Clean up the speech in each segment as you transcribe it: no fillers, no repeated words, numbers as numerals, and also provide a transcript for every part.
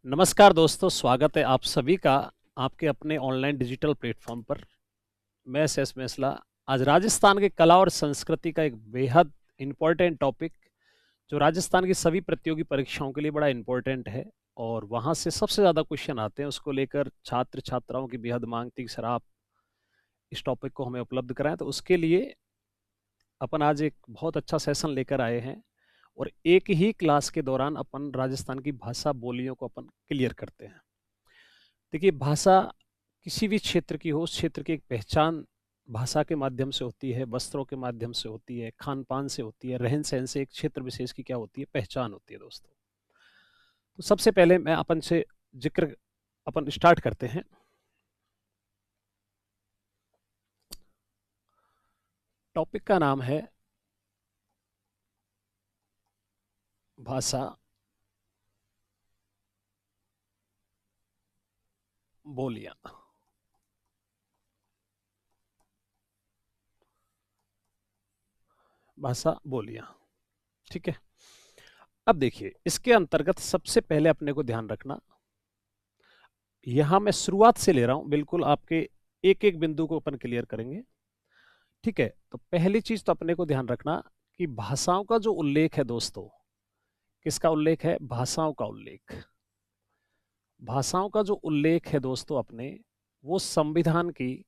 नमस्कार दोस्तों, स्वागत है आप सभी का आपके अपने ऑनलाइन डिजिटल प्लेटफॉर्म पर। मैं एस मेसला। आज राजस्थान के कला और संस्कृति का एक बेहद इम्पोर्टेंट टॉपिक, जो राजस्थान की सभी प्रतियोगी परीक्षाओं के लिए बड़ा इम्पोर्टेंट है और वहाँ से सबसे ज़्यादा क्वेश्चन आते हैं, उसको लेकर छात्र छात्राओं की बेहद मांग थी कि सर आप इस टॉपिक को हमें उपलब्ध कराएं। तो उसके लिए अपन आज एक बहुत अच्छा सेशन लेकर आए हैं और एक ही क्लास के दौरान अपन राजस्थान की भाषा बोलियों को अपन क्लियर करते हैं। देखिए, भाषा किसी भी क्षेत्र की हो, उस क्षेत्र की एक पहचान भाषा के माध्यम से होती है, वस्त्रों के माध्यम से होती है, खान पान से होती है, रहन सहन से एक क्षेत्र विशेष की क्या होती है, पहचान होती है दोस्तों। तो सबसे पहले मैं अपन से जिक्र अपन स्टार्ट करते हैं। टॉपिक का नाम है भाषा बोलियां। भाषा बोलियां, ठीक है। अब देखिए, इसके अंतर्गत सबसे पहले अपने को ध्यान रखना, यहां मैं शुरुआत से ले रहा हूं, बिल्कुल आपके एक एक बिंदु को अपन क्लियर करेंगे, ठीक है। तो पहली चीज तो अपने को ध्यान रखना कि भाषाओं का जो उल्लेख है दोस्तों, किसका उल्लेख है? भाषाओं का उल्लेख। भाषाओं का जो उल्लेख है दोस्तों अपने, वो संविधान की,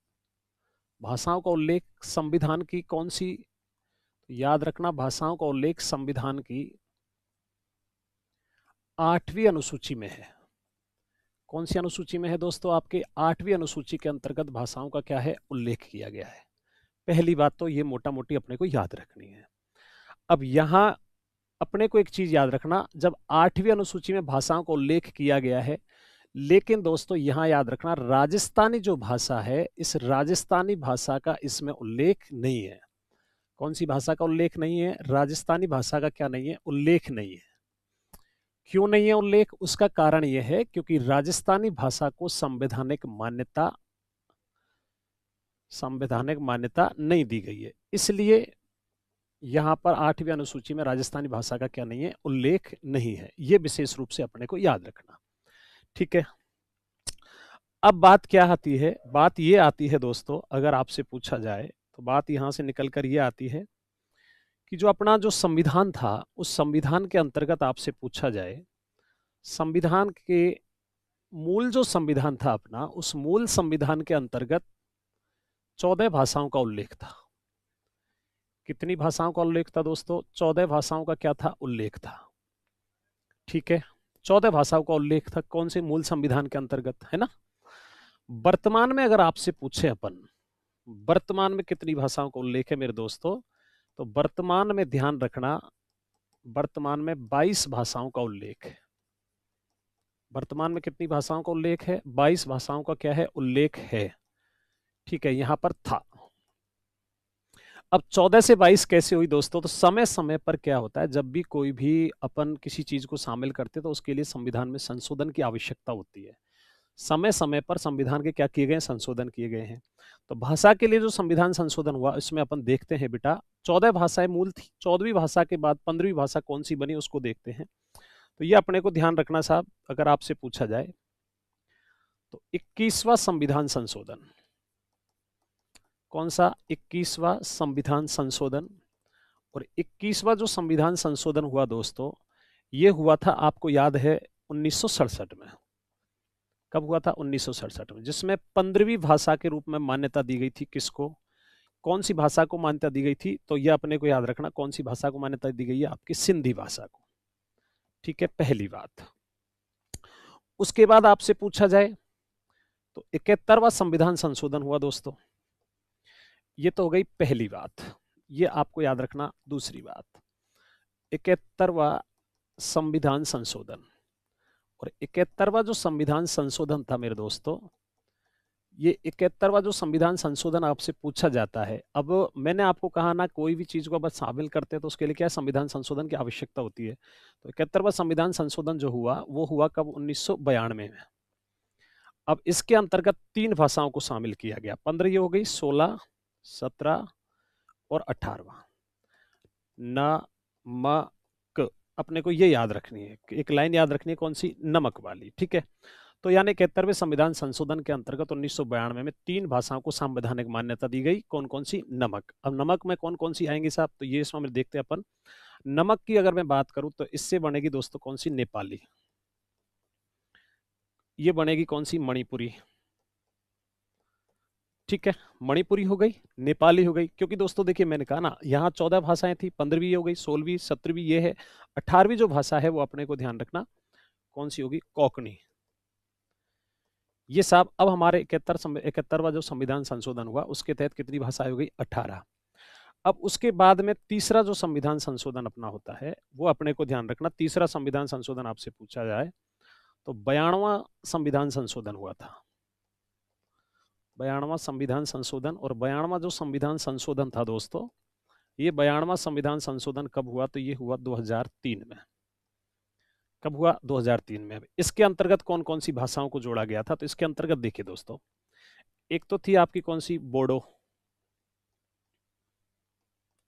भाषाओं का उल्लेख संविधान की कौन सी? याद रखना, भाषाओं का उल्लेख संविधान की 8वीं अनुसूची में है। कौन सी अनुसूची में है दोस्तों? आपके 8वीं अनुसूची के अंतर्गत भाषाओं का क्या है? उल्लेख किया गया है। पहली बात तो ये मोटा मोटी अपने को याद रखनी है। अब यहां अपने को एक चीज याद रखना, जब 8वीं अनुसूची में भाषाओं का उल्लेख किया गया है, लेकिन दोस्तों यहां याद रखना, राजस्थानी जो भाषा है, इस राजस्थानी भाषा का इसमें उल्लेख नहीं है। कौन सी भाषा का उल्लेख नहीं है? राजस्थानी भाषा का क्या नहीं है? उल्लेख नहीं है। क्यों नहीं है उल्लेख? उसका कारण यह है क्योंकि राजस्थानी भाषा को संवैधानिक मान्यता नहीं दी गई है, इसलिए यहां पर 8वीं अनुसूची में राजस्थानी भाषा का क्या नहीं है? उल्लेख नहीं है। यह विशेष रूप से अपने को याद रखना, ठीक है। अब बात क्या आती है? बात यह आती है दोस्तों, अगर आपसे पूछा जाए तो बात यहां से निकलकर यह आती है कि जो अपना जो संविधान था, उस संविधान के अंतर्गत आपसे पूछा जाए, संविधान के मूल जो संविधान था अपना, उस मूल संविधान के अंतर्गत 14 भाषाओं का उल्लेख था। कितनी भाषाओं का उल्लेख था दोस्तों? 14 भाषाओं का क्या था? उल्लेख था, ठीक है। 14 भाषाओं का उल्लेख था, कौन से? मूल संविधान के अंतर्गत, है ना। वर्तमान में अगर आपसे पूछे अपन, वर्तमान में कितनी भाषाओं का उल्लेख है मेरे दोस्तों, तो वर्तमान में ध्यान रखना, वर्तमान में 22 भाषाओं का उल्लेख है। वर्तमान में कितनी भाषाओं का उल्लेख है? 22 भाषाओं का क्या है? उल्लेख है, ठीक है। यहां पर था। अब 14 से 22 कैसे हुई दोस्तों? तो समय समय पर क्या होता है, जब भी कोई भी अपन किसी चीज को शामिल करते तो उसके लिए संविधान में संशोधन की आवश्यकता होती है। समय समय पर संविधान के क्या किए गए? संशोधन किए गए हैं। तो भाषा के लिए जो संविधान संशोधन हुआ, इसमें अपन देखते हैं बेटा, 14 भाषाएं मूल थी, 14वीं भाषा के बाद 15वीं भाषा कौन सी बनी, उसको देखते हैं। तो ये अपने को ध्यान रखना साहब, अगर आपसे पूछा जाए तो 21वां संविधान संशोधन, कौन सा? 21वां संविधान संशोधन। और 21वां जो संविधान संशोधन हुआ दोस्तों, ये हुआ था, आपको याद है, 1967 में। कब हुआ था? 1967 में, जिसमें 15वीं भाषा के रूप में मान्यता दी गई थी। किसको? कौन सी भाषा को मान्यता दी गई थी? तो यह अपने को याद रखना, कौन सी भाषा को मान्यता दी गई है? आपकी सिंधी भाषा को, ठीक है, पहली बात। उसके बाद आपसे पूछा जाए तो 71वां संविधान संशोधन हुआ दोस्तों। ये तो हो गई पहली बात, ये आपको याद रखना। दूसरी बात, 71वां संविधान संशोधन, और 71वां जो संविधान संशोधन था मेरे दोस्तों, ये 71वां जो संविधान संशोधन आपसे पूछा जाता है, अब मैंने आपको कहा ना, कोई भी चीज को अब शामिल करते हैं तो उसके लिए क्या संविधान संशोधन की आवश्यकता होती है। तो 71वां संविधान संशोधन जो हुआ, वो हुआ कब? 1992 में। अब इसके अंतर्गत 3 भाषाओं को शामिल किया गया। 15 ये हो गई, 16, 17 और 18वां। न, म, क, अपने को ये याद रखनी है, एक लाइन याद रखनी है, कौन सी? नमक वाली। ठीक है, तो यानी 71वें संविधान संशोधन के अंतर्गत 1992 में 3 भाषाओं को संवैधानिक मान्यता दी गई। कौन कौन सी? नमक। अब नमक में कौन कौन सी आएंगी साहब? तो ये इसमें देखते हैं अपन। नमक की अगर मैं बात करूं तो इससे बनेगी दोस्तों कौन सी? नेपाली। ये बनेगी कौन सी? मणिपुरी। ठीक है, मणिपुरी हो गई, नेपाली हो गई। क्योंकि दोस्तों देखिए मैंने कहा ना, यहाँ 14 भाषाएं थी, 15वीं हो गई, 16वीं, 17वीं ये है, 18वीं जो भाषा है वो अपने को ध्यान रखना कौन सी होगी? कोंकणी। ये साहब अब हमारे 71वां जो संविधान संशोधन हुआ उसके तहत कितनी भाषाएं हो गई? 18। अब उसके बाद में तीसरा जो संविधान संशोधन अपना होता है वो अपने को ध्यान रखना, तीसरा संविधान संशोधन आपसे पूछा जाए तो 92वां संविधान संशोधन हुआ था। 92वां संविधान संशोधन। और 92वां जो संविधान संशोधन था दोस्तों, ये 92वां संविधान संशोधन कब हुआ? तो ये हुआ 2003 में। कब हुआ? 2003 में। इसके अंतर्गत कौन कौन सी भाषाओं को जोड़ा गया था? तो इसके अंतर्गत देखिए दोस्तों, एक तो थी आपकी कौन सी? बोडो।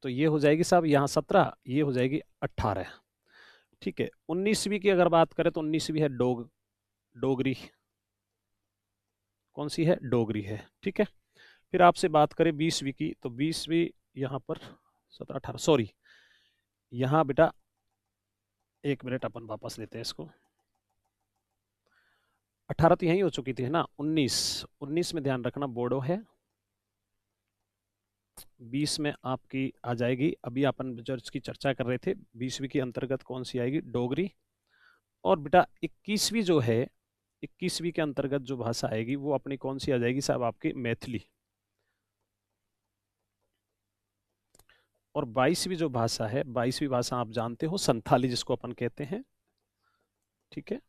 तो ये हो जाएगी साहब यहाँ 17, ये हो जाएगी 18। ठीक है, 19वीं की अगर बात करें तो 19वीं है डोगरी। कौन सी है? डोगरी है। ठीक है, फिर आपसे बात करें 20वीं की तो 20वीं यहाँ पर 17 18, सॉरी यहाँ बेटा एक मिनट अपन वापस लेते हैं इसको। 18 तो यही हो चुकी थी है ना। 19 में ध्यान रखना बोडो है। 20 में आपकी आ जाएगी, अभी अपन जो इसकी चर्चा कर रहे थे 20वीं के अंतर्गत कौन सी आएगी? डोगरी। और बेटा 21वीं जो है, 21वीं के अंतर्गत जो भाषा आएगी वो अपनी कौन सी आ जाएगी साहब? आपकी मैथिली। और 22वीं जो भाषा है, 22वीं भाषा आप जानते हो संथाली जिसको अपन कहते हैं। ठीक है,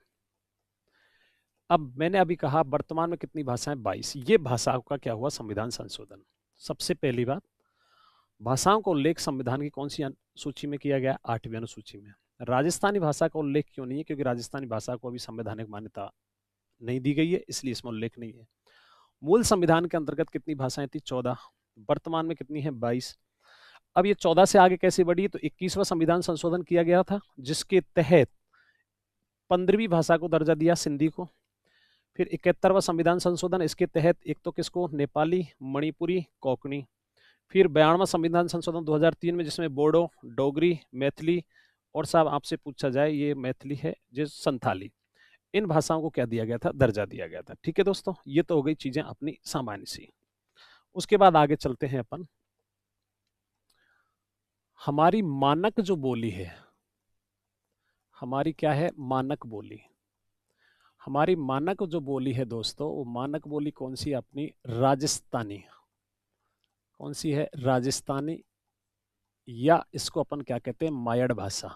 अब मैंने अभी कहा वर्तमान में कितनी भाषाएं? 22। ये भाषाओं का क्या हुआ? संविधान संशोधन। सबसे पहली बात, भाषाओं का उल्लेख संविधान की कौन सी सूची में किया गया? 8वीं अनुसूची में। राजस्थानी भाषा का उल्लेख क्यों नहीं है? क्योंकि राजस्थानी भाषा को अभी संवैधानिक मान्यता नहीं दी गई है, इसलिए इसमें उल्लेख नहीं है। मूल संविधान के अंतर्गत कितनी भाषाएं थी? 14। वर्तमान में कितनी है? 22। अब ये 14 से आगे कैसे बढ़ी? तो 21वां संविधान संशोधन किया गया था जिसके तहत 15वीं भाषा को दर्जा दिया, सिंधी को। फिर 71वां संविधान संशोधन, इसके तहत एक तो किसको? नेपाली, मणिपुरी, कोंकणी। फिर 92वां संविधान संशोधन 2003 में जिसमें बोडो, डोगरी, मैथिली और साहब आपसे पूछा जाए ये मैथिली है जो संथाली, इन भाषाओं को क्या दिया गया था? दर्जा दिया गया था। ठीक है दोस्तों, ये तो हो गई चीजें अपनी सामान्य सी। उसके बाद आगे चलते हैं अपन। हमारी मानक जो बोली है, हमारी क्या है? मानक बोली। हमारी मानक जो बोली है दोस्तों, वो मानक बोली कौन सी? अपनी राजस्थानी। कौन सी है? राजस्थानी, या इसको अपन क्या कहते हैं? मायड़ भाषा।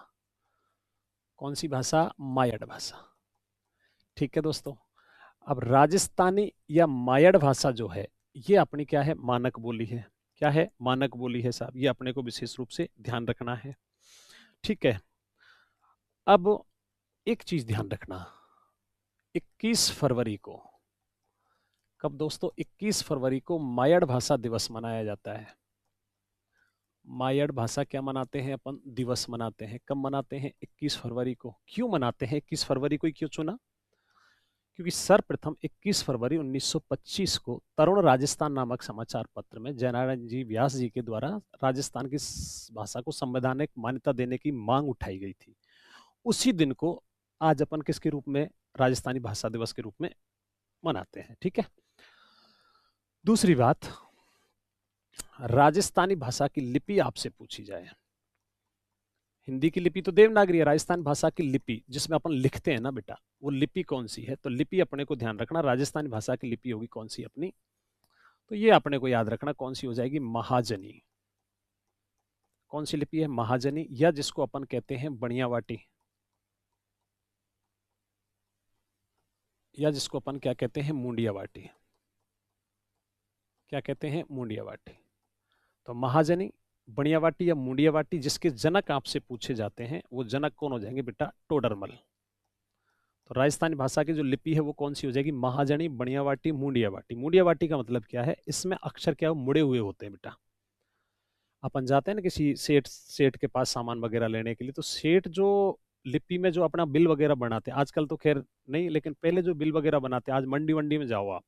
कौन सी भाषा? मायड़ भाषा। ठीक है दोस्तों, अब राजस्थानी या मायड़ भाषा जो है ये अपनी क्या है? मानक बोली है। क्या है? मानक बोली है साहब, ये अपने को विशेष रूप से ध्यान रखना है। ठीक है, अब एक चीज ध्यान रखना, 21 फरवरी को, कब दोस्तों? 21 फरवरी को मायड़ भाषा दिवस मनाया जाता है। मायड़ भाषा क्या मनाते हैं अपन? दिवस मनाते हैं। कब मनाते हैं? 21 फरवरी को। क्यों मनाते हैं 21 फरवरी को? क्यों चुना? क्योंकि सर्वप्रथम 21 फरवरी 1925 को तरुण राजस्थान नामक समाचार पत्र में जयनारायण जी व्यास जी के द्वारा राजस्थान की भाषा को संवैधानिक मान्यता देने की मांग उठाई गई थी। उसी दिन को आज अपन किसके रूप में? राजस्थानी भाषा दिवस के रूप में मनाते हैं। ठीक है, दूसरी बात, राजस्थानी भाषा की लिपि आपसे पूछी जाए। हिंदी की लिपि तो देवनागरी है, राजस्थान भाषा की लिपि जिसमें अपन लिखते हैं ना बेटा, वो लिपि कौन सी है? तो लिपि अपने को ध्यान रखना, राजस्थानी भाषा की लिपि होगी कौन सी अपनी? तो ये अपने को याद रखना कौन सी हो जाएगी? महाजनी। कौन सी लिपि है? महाजनी, या जिसको अपन कहते हैं बणियावाटी, या जिसको अपन क्या कहते हैं? मुंडियावाटी। क्या कहते हैं? मुंडियावाटी। तो महाजनी, बणियावाटी या मुंडियावाटी, जिसके जनक आपसे पूछे जाते हैं वो जनक कौन हो जाएंगे बेटा? टोडरमल। तो राजस्थानी भाषा की जो लिपि है वो कौन सी हो जाएगी? महाजनी, बणियावाटी, मुंडियावाटी। मुंडियावाटी का मतलब क्या है? इसमें अक्षर क्या है? मुड़े हुए होते हैं बेटा। अपन जाते हैं ना किसी सेठ सेठ के पास सामान वगैरह लेने के लिए, तो सेठ जो लिपि में जो अपना बिल वगैरह बनाते हैं, आजकल तो खैर नहीं, लेकिन पहले जो बिल वगैरह बनाते हैं, आज मंडी वंडी में जाओ आप,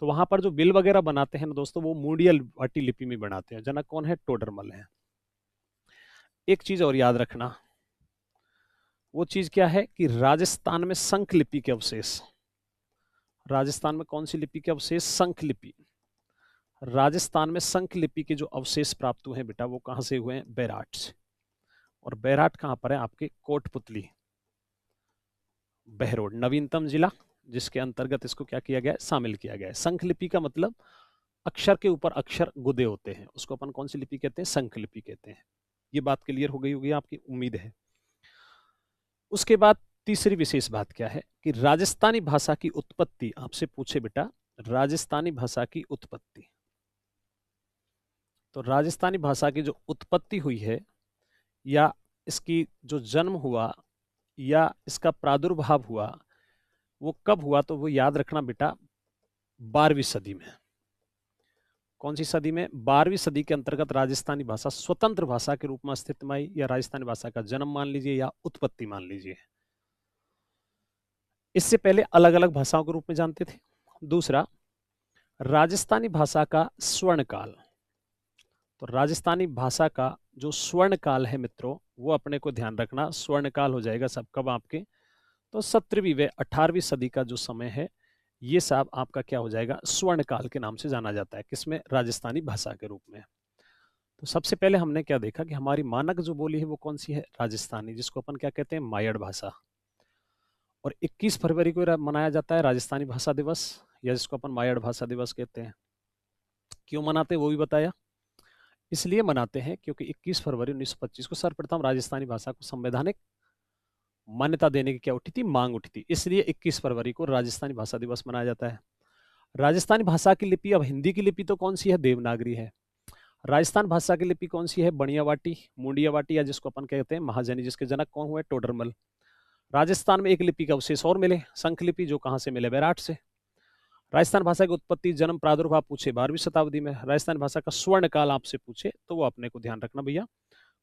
तो वहां पर जो बिल वगैरह बनाते हैं ना दोस्तों, वो मूडियल वाटी लिपि में बनाते हैं। जनक कौन है? टोडरमल है। एक चीज और याद रखना, वो चीज क्या है कि राजस्थान में संख लिपि के अवशेष, राजस्थान में कौन सी लिपि के अवशेष? संख लिपि। राजस्थान में संख लिपि के जो अवशेष प्राप्त हुए हैं बेटा, वो कहां से हुए हैं? बैराट से। और बैराट कहां पर है? आपके कोटपुतली, बहरोड, नवीनतम जिला, जिसके अंतर्गत इसको क्या किया गया है? शामिल किया गया है। संख लिपि का मतलब अक्षर के ऊपर अक्षर गुदे होते हैं, उसको अपन कौन सी लिपि कहते हैं? संख लिपि कहते हैं। ये बात क्लियर हो गई होगी आपकी, उम्मीद है। उसके बाद तीसरी विशेष बात क्या है कि राजस्थानी भाषा की उत्पत्ति, आपसे पूछे बेटा राजस्थानी भाषा की उत्पत्ति, तो राजस्थानी भाषा की जो उत्पत्ति हुई है, या इसकी जो जन्म हुआ, या इसका प्रादुर्भाव हुआ, वो कब हुआ? तो वो याद रखना बेटा 12वीं सदी में। कौन सी सदी में? 12वीं सदी के अंतर्गत राजस्थानी भाषा स्वतंत्र भाषा के रूप में अस्तित्व में आई, या राजस्थानी भाषा का जन्म मान लीजिए या उत्पत्ति मान लीजिए। इससे पहले अलग अलग भाषाओं के रूप में जानते थे। दूसरा, राजस्थानी भाषा का स्वर्ण काल, तो राजस्थानी भाषा का जो स्वर्ण काल है मित्रों, वो अपने को ध्यान रखना, स्वर्ण काल हो जाएगा सब कब आपके? तो 17वीं व 18वीं सदी का जो समय है, ये सब आपका क्या हो जाएगा? स्वर्ण काल के नाम से जाना जाता है। किसमें? राजस्थानी भाषा के रूप में। तो सबसे पहले हमने क्या देखा कि हमारी मानक जो बोली है वो कौन सी है? राजस्थानी, जिसको अपन क्या कहते हैं? मायड़ भाषा। और 21 फरवरी को मनाया जाता है राजस्थानी भाषा दिवस, या जिसको अपन मायड़ भाषा दिवस कहते हैं। क्यों मनाते हैं वो भी बताया। इसलिए मनाते हैं क्योंकि 21 फरवरी 1925 को सर्वप्रथम राजस्थानी भाषा को संवैधानिक मान्यता देने की क्या उठी थी? मांग उठी थी। इसलिए 21 फरवरी को राजस्थानी भाषा दिवस मनाया जाता है। राजस्थानी भाषा की लिपि, अब हिंदी की लिपि तो कौन सी है? देवनागरी है। राजस्थान भाषा की लिपि कौन सी है? बणियावाटी, मुंडियावाटी, या जिसको अपन कहते हैं महाजनी, जिसके जनक कौन हुए? टोडरमल। राजस्थान में एक लिपि का अवशेष और मिले, संख लिपि, जो कहां से मिले? बैराट से। राजस्थान भाषा की उत्पत्ति, जन्म, प्रादुर्भाव पूछे 12वीं शताब्दी में। राजस्थान भाषा का स्वर्ण काल आपसे पूछे तो वो अपने को ध्यान रखना भैया,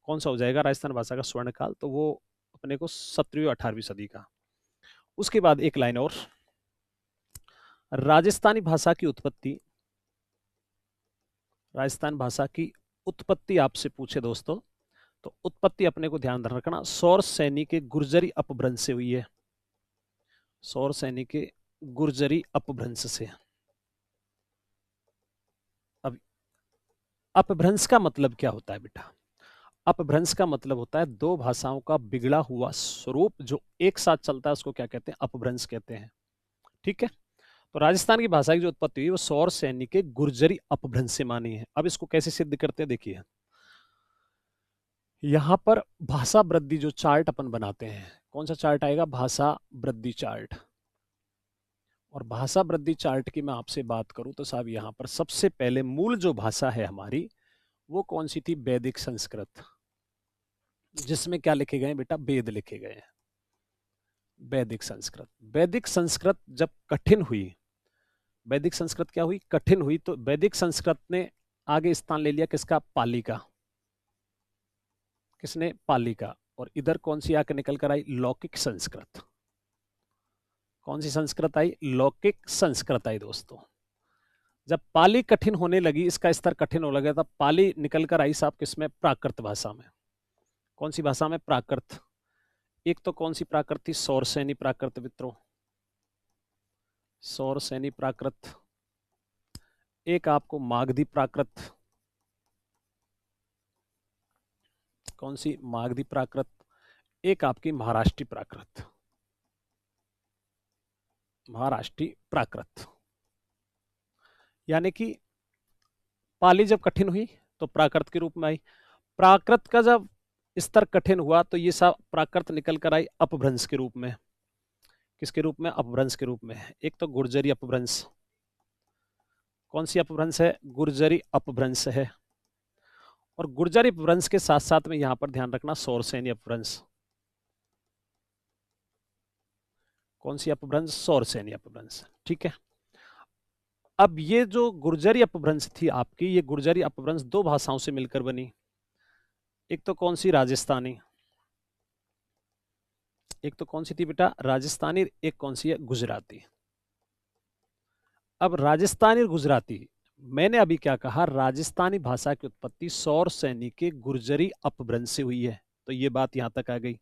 कौन सा हो जाएगा राजस्थान भाषा का स्वर्ण काल? तो वो अपने को 17वीं 18वीं सदी का। उसके बाद एक लाइन और, राजस्थानी भाषा की उत्पत्ति, राजस्थान भाषा की उत्पत्ति आपसे पूछे दोस्तों, तो उत्पत्ति अपने को ध्यान रखना सौर सैनी के गुर्जरी अपभ्रंश से हुई है। सौर सैनी के गुर्जरी अपभ्रंश से। अब अपभ्रंश का मतलब क्या होता है बेटा? अपभ्रंश का मतलब होता है दो भाषाओं का बिगड़ा हुआ स्वरूप जो एक साथ चलता है, उसको क्या कहते हैं? अपभ्रंश कहते हैं। ठीक है। तो राजस्थान की भाषा की जो उत्पत्ति हुई वो सौर सैनी के गुर्जरी अपभ्रंश से मानी है। अब इसको कैसे सिद्ध करते हैं देखिए, यहां पर भाषा वृद्धि जो चार्ट अपन बनाते हैं, कौन सा चार्ट आएगा? भाषा वृद्धि चार्ट। और भाषा वृद्धि चार्ट की मैं आपसे बात करूं तो साहब यहां पर सबसे पहले मूल जो भाषा है हमारी, वो कौन सी थी? वैदिक संस्कृत, जिसमें क्या लिखे गए बेटा? वेद लिखे गए हैं। वैदिक संस्कृत, वैदिक संस्कृत जब कठिन हुई, वैदिक संस्कृत क्या हुई? कठिन हुई, तो वैदिक संस्कृत ने आगे स्थान ले लिया किसका? पाली का। किसने? पाली का। और इधर कौन सी आकर निकल कर आई? लौकिक संस्कृत। कौन सी संस्कृत आई? लौकिक संस्कृत आई दोस्तों। जब पाली कठिन होने लगी, इसका स्तर कठिन होने लगा, तब पाली निकल कर आई साहब किसमें? प्राकृत भाषा में। कौन सी भाषा में? प्राकृत। एक तो कौन सी प्राकृत थी? सौरसैनी प्राकृत मित्रों, सौरसैनी प्राकृत। एक आपको मागधी प्राकृत, कौन सी? मागधी प्राकृत। एक आपकी महाराष्ट्री प्राकृत, महाराष्ट्री प्राकृत। यानी कि पाली जब कठिन हुई तो प्राकृत के रूप में आई। प्राकृत का जब स्तर कठिन हुआ तो ये सब प्राकृत निकल कर आई अपभ्रंश के रूप में। किसके रूप में? अपभ्रंश के रूप में। एक तो गुर्जरी अपभ्रंश। कौन सी अपभ्रंश है? गुर्जरी अपभ्रंश है। और गुर्जरी अपभ्रंश के साथ साथ में यहां पर ध्यान रखना सौरसैनी अपभ्रंश। कौन सी अपभ्रंश? सौरसैनी अपभ्रंश। ठीक है। अब ये जो गुर्जरी अपभ्रंश थी आपकी, ये गुर्जरी अपभ्रंश दो भाषाओं से मिलकर बनी। एक तो कौन सी, राजस्थानी, एक तो कौन सी थी बेटा, राजस्थानी, एक कौन सी है, गुजराती। अब राजस्थानी और गुजराती, मैंने अभी क्या कहा, राजस्थानी भाषा की उत्पत्ति सौर सैनी के गुर्जरी अपभ्रंश से हुई है, तो ये बात यहां तक आ गई।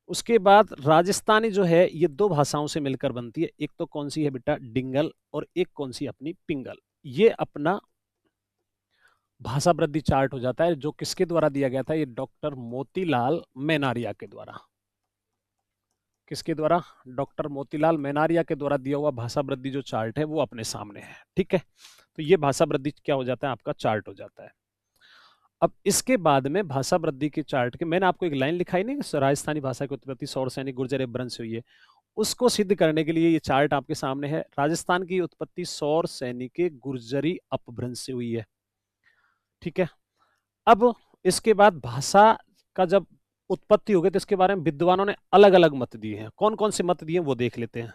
उसके बाद राजस्थानी जो है ये दो भाषाओं से मिलकर बनती है, एक तो कौन सी है बेटा, डिंगल, और एक कौन सी अपनी, पिंगल। ये अपना भाषा वृद्धि चार्ट हो जाता है, जो किसके द्वारा दिया गया था, ये डॉक्टर मोतीलाल मेनारिया के द्वारा। किसके द्वारा, डॉक्टर मोतीलाल मेनारिया के द्वारा दिया हुआ भाषा वृद्धि जो चार्ट है वो अपने सामने है। ठीक है, तो ये भाषा वृद्धि क्या हो जाता है, आपका चार्ट हो जाता है। अब इसके बाद में भाषा वृद्धि के चार्ट के, मैंने आपको एक लाइन लिखाई नहीं, राजस्थानी भाषा की उत्पत्ति सौर सैनी गुर्जर अपभ्रंश से हुई है, उसको सिद्ध करने के लिए ये चार्ट आपके सामने है। राजस्थान की उत्पत्ति सौर सैनी के गुर्जरी अपभ्रंश से हुई है। ठीक है, अब इसके बाद भाषा का जब उत्पत्ति हो गई तो इसके बारे में विद्वानों ने अलग अलग मत दिए हैं। कौन कौन से मत दिए वो देख लेते हैं।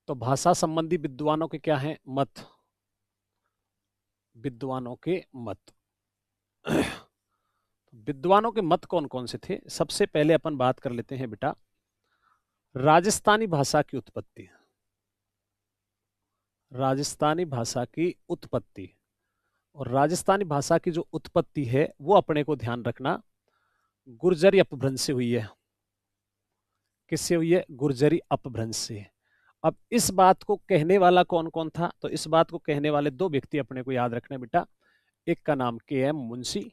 तो भाषा संबंधी विद्वानों के क्या हैं मत, विद्वानों के मत विद्वानों के मत कौन कौन से थे, सबसे पहले अपन बात कर लेते हैं बेटा राजस्थानी भाषा की उत्पत्ति। राजस्थानी भाषा की उत्पत्ति, और राजस्थानी भाषा की जो उत्पत्ति है वो अपने को ध्यान रखना गुर्जरी अपभ्रंश से हुई है। किससे हुई है, गुर्जरी अपभ्रंश से। अब इस बात को कहने वाला कौन कौन था, तो इस बात को कहने वाले दो व्यक्ति अपने को याद रखने बेटा, एक का नाम के एम मुंशी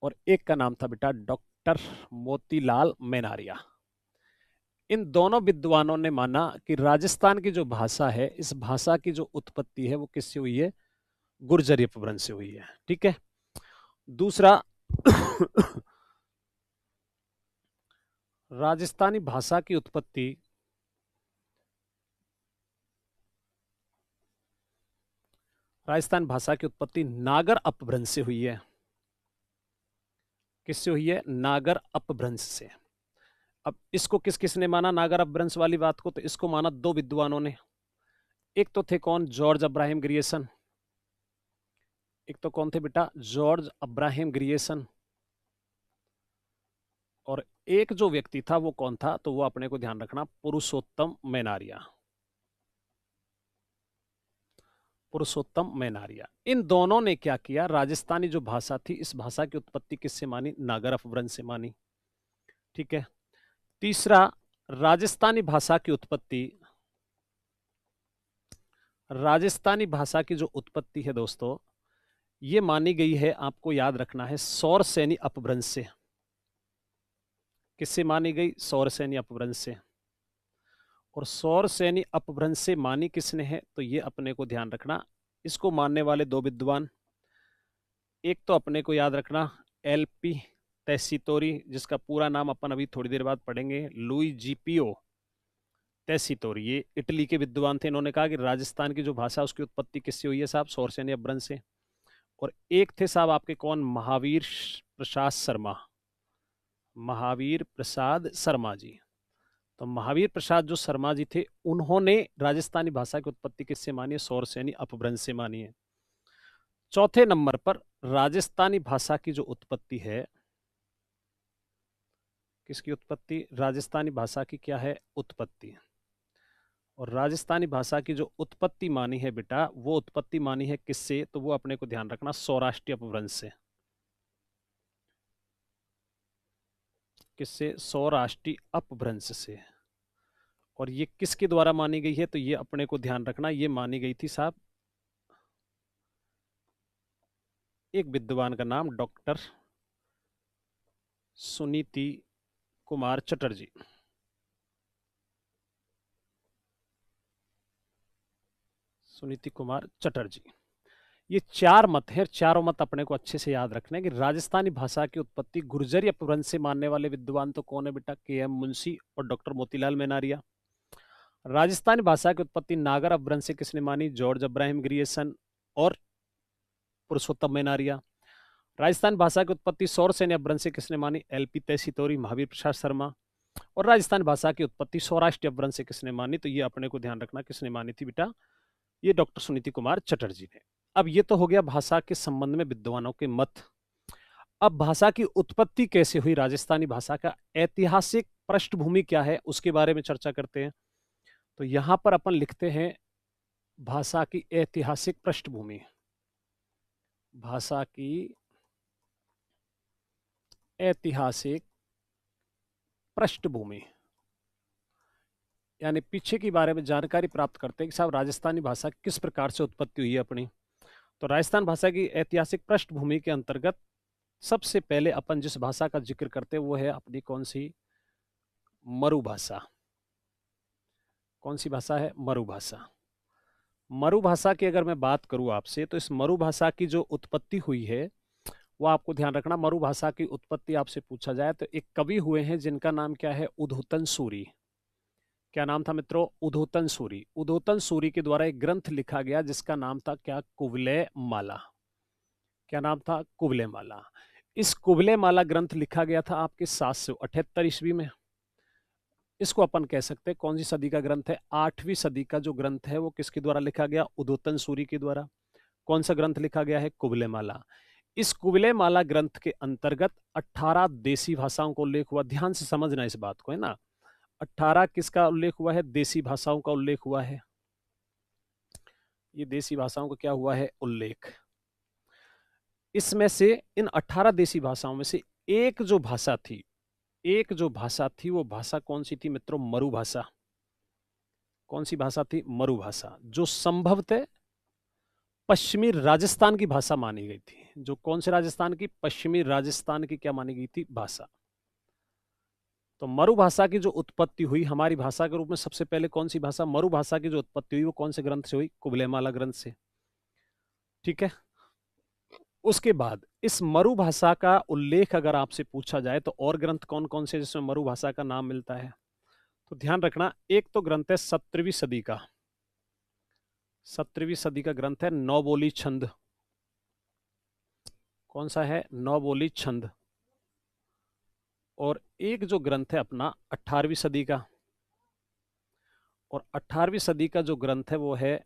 और एक का नाम था बेटा डॉक्टर मोतीलाल मेनारिया। इन दोनों विद्वानों ने माना कि राजस्थान की जो भाषा है, इस भाषा की जो उत्पत्ति है वो किससे हुई है, गुर्जरी अपभ्रंश से हुई है। ठीक है, दूसरा राजस्थानी भाषा की उत्पत्ति राजस्थान भाषा की उत्पत्ति नागर अपभ्रंश से हुई है। किससे हुई है, नागर अपभ्रंश से। अब इसको किस किसने माना नागर अपभ्रंश वाली बात को, तो इसको माना दो विद्वानों ने। एक तो थे कौन, जॉर्ज अब्राहम ग्रियर्सन। एक तो कौन थे बेटा, जॉर्ज अब्राहम ग्रियर्सन। और एक जो व्यक्ति था वो कौन था, तो वो अपने को ध्यान रखना पुरुषोत्तम मेनारिया। पुरुषोत्तम मेनारिया, इन दोनों ने क्या किया, राजस्थानी जो भाषा थी इस भाषा की उत्पत्ति किससे मानी, नागर अपभ्रंश से मानी। ठीक है, तीसरा राजस्थानी भाषा की उत्पत्ति, राजस्थानी भाषा की जो उत्पत्ति है दोस्तों ये मानी गई है, आपको याद रखना है सौर सैनी अपभ्रंश से। किससे मानी गई, सौर सैनी अपभ्रंश से। और सौर सैनी अपभ्रंश से मानी किसने है, तो ये अपने को ध्यान रखना, इसको मानने वाले दो विद्वान, एक तो अपने को याद रखना एलपी तेसितोरी, जिसका पूरा नाम अपन अभी थोड़ी देर बाद पढ़ेंगे, लुई जीपीओ तेसितोरी, ये इटली के विद्वान थे। इन्होंने कहा कि राजस्थान की जो भाषा उसकी उत्पत्ति किससे हुई है साहब, सौर सैनी अपभ्रंश से। और एक थे साहब आपके कौन, महावीर प्रसाद शर्मा, महावीर प्रसाद शर्मा जी। तो महावीर प्रसाद जो शर्मा जी थे उन्होंने राजस्थानी भाषा की उत्पत्ति किससे मानी है, सौर सैनी अपभ्रंश से मानी है। चौथे नंबर पर राजस्थानी भाषा की जो उत्पत्ति है, किसकी उत्पत्ति, राजस्थानी भाषा की क्या है, उत्पत्ति। और राजस्थानी भाषा की जो उत्पत्ति मानी है बेटा, वो उत्पत्ति मानी है किससे, तो वो अपने को ध्यान रखना सौराष्ट्रीय अपभ्रंश से। किससे, सौराष्ट्रीय अपभ्रंश से। और ये किसके द्वारा मानी गई है, तो ये अपने को ध्यान रखना, ये मानी गई थी साहब एक विद्वान का नाम डॉक्टर सुनीति कुमार चटर्जी। सुनीति कुमार चटर्जी, ये चार मत है, चारों मत अपने को अच्छे से याद रखने कि राजस्थानी भाषा की उत्पत्ति गुर्जरी अपभ्रंश से मानने वाले विद्वान तो कौन है बेटा, के एम मुंशी और डॉक्टर मोतीलाल मेनारिया। राजस्थानी भाषा की उत्पत्ति नागर अपभ्रंश से किसने मानी, जॉर्ज अब्राहम ग्रियर्सन और पुरुषोत्तम मेनारिया। राजस्थान भाषा की उत्पत्ति सौर सैनी अपभ्रंश से किसने मानी, एलपी तेसितोरी, महावीर प्रसाद शर्मा। और राजस्थानी भाषा की उत्पत्ति सौराष्ट्र अपभ्रंश से किसने मानी, तो ये अपने को ध्यान रखना किसने मानी थी बेटा, ये डॉक्टर सुनीति कुमार चटर्जी ने। अब ये तो हो गया भाषा के संबंध में विद्वानों के मत। अब भाषा की उत्पत्ति कैसे हुई, राजस्थानी भाषा का ऐतिहासिक पृष्ठभूमि क्या है, उसके बारे में चर्चा करते हैं। तो यहां पर अपन लिखते हैं भाषा की ऐतिहासिक पृष्ठभूमि। भाषा की ऐतिहासिक पृष्ठभूमि यानी पीछे के बारे में जानकारी प्राप्त करते हैं कि साहब राजस्थानी भाषा किस प्रकार से उत्पत्ति हुई है अपनी। तो राजस्थान भाषा की ऐतिहासिक पृष्ठभूमि के अंतर्गत सबसे पहले अपन जिस भाषा का जिक्र करते हैं वो है अपनी कौन सी, मरु भाषा। कौन सी भाषा है, मरु भाषा। मरु भाषा की अगर मैं बात करूं आपसे, तो इस मरु भाषा की जो उत्पत्ति हुई है वो आपको ध्यान रखना। मरु भाषा की उत्पत्ति आपसे पूछा जाए तो एक कवि हुए हैं जिनका नाम क्या है, उद्धोतन सूरी। क्या नाम था मित्रों, उद्धोतन सूरी। उद्धोतन सूरी के द्वारा एक ग्रंथ लिखा गया जिसका नाम था क्या, कुवलय माला। क्या नाम था, कुवलय माला। इस कुवलय माला ग्रंथ लिखा गया था आपके 778 ईस्वी में। इसको अपन कह सकते हैं कौन सी सदी का ग्रंथ है, 8वीं सदी का जो ग्रंथ है वो किसके द्वारा लिखा गया, उद्धोतन सूरी के द्वारा। कौन सा ग्रंथ लिखा गया है, कुवलय माला। इस कुवलय माला ग्रंथ के अंतर्गत 18 देसी भाषाओं का उल्लेख हुआ। ध्यान से समझना इस बात को, है ना। 18 किसका उल्लेख हुआ है, देसी भाषाओं का उल्लेख हुआ है। ये देसी भाषाओं का क्या हुआ है, उल्लेख। इसमें से इन 18 देसी भाषाओं में से एक जो भाषा थी, एक जो भाषा थी वो भाषा कौन सी थी मित्रों, मरु भाषा। कौन सी भाषा थी, मरु भाषा, जो संभवतः पश्चिमी राजस्थान की भाषा मानी गई थी। जो कौन से राजस्थान की, पश्चिमी राजस्थान की क्या मानी गई थी, भाषा। तो मरु भाषा की जो उत्पत्ति हुई हमारी भाषा के रूप में, सबसे पहले कौन सी भाषा, मरु भाषा की जो उत्पत्ति हुई वो कौन से ग्रंथ से हुई, कुवलयमाला ग्रंथ से। ठीक है। उसके बाद इस मरु भाषा का उल्लेख अगर आपसे पूछा जाए तो और ग्रंथ कौन कौन से जिसमें मरु भाषा का नाम मिलता है, तो ध्यान रखना। एक तो ग्रंथ है 17वीं सदी का, 17वीं सदी का ग्रंथ है नौबोली छंद। कौन सा है, नौबोली छंद। और एक जो ग्रंथ है अपना 18वीं सदी का, और 18वीं सदी का जो ग्रंथ है वो है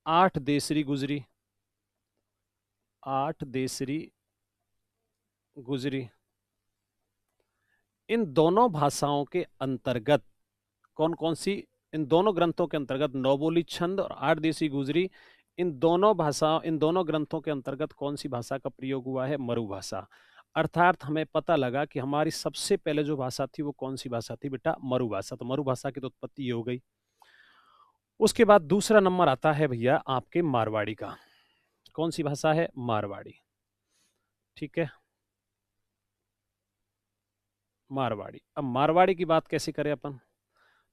आठ देसरी गुजरी। आठ देसरी गुजरी। इन दोनों भाषाओं के अंतर्गत कौन कौन सी, इन दोनों ग्रंथों के अंतर्गत नौबोली छंद और आठ देसी गुजरी, इन दोनों भाषाओं, इन दोनों ग्रंथों के अंतर्गत कौन सी भाषा का प्रयोग हुआ है, मरु भाषा। अर्थात हमें पता लगा कि हमारी सबसे पहले जो भाषा थी वो कौन सी भाषा थी बेटा, मरु भाषा। तो मरु भाषा की तो उत्पत्ति ये हो गई। उसके बाद दूसरा नंबर आता है भैया आपके मारवाड़ी का। कौन सी भाषा है, मारवाड़ी। ठीक है, मारवाड़ी। अब मारवाड़ी की बात कैसे करें अपन,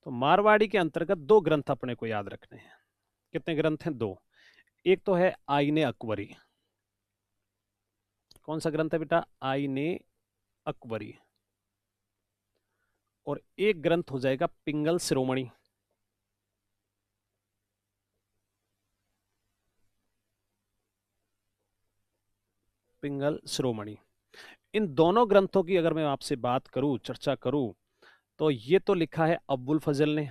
तो मारवाड़ी के अंतर्गत दो ग्रंथ अपने को याद रखने हैं। कितने ग्रंथ हैं, दो। एक तो है आईने अकबरी। कौन सा ग्रंथ है बेटा, आईने अकबरी। और एक ग्रंथ हो जाएगा पिंगल शिरोमणि। पिंगल शिरोमणि। इन दोनों ग्रंथों की अगर मैं आपसे बात करूं, चर्चा करूं, तो ये तो लिखा है अब्बुल फजल ने।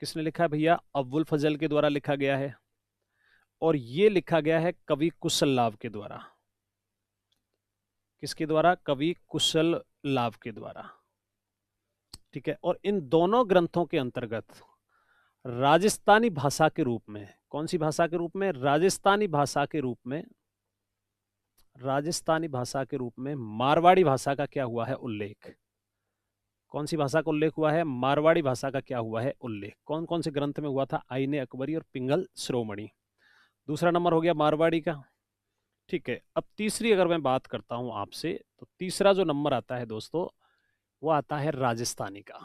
किसने लिखा है भैया, अब्बुल फजल के द्वारा लिखा गया है। और ये लिखा गया है कवि कुशल लाभ के द्वारा। किसके द्वारा, कवि कुशल लाभ के द्वारा। ठीक है। और इन दोनों ग्रंथों के अंतर्गत राजस्थानी भाषा के रूप में, कौन सी भाषा के रूप में, राजस्थानी भाषा के रूप में, राजस्थानी भाषा के रूप में मारवाड़ी भाषा का क्या हुआ है, उल्लेख। कौन सी भाषा का उल्लेख हुआ है, मारवाड़ी भाषा का क्या हुआ है, उल्लेख। कौन कौन से ग्रंथ में हुआ था, आईने अकबरी और पिंगल शिरोमणि। दूसरा नंबर हो गया मारवाड़ी का। ठीक है। अब तीसरी अगर मैं बात करता हूं आपसे, तो तीसरा जो नंबर आता है दोस्तों वो आता है राजस्थानी का।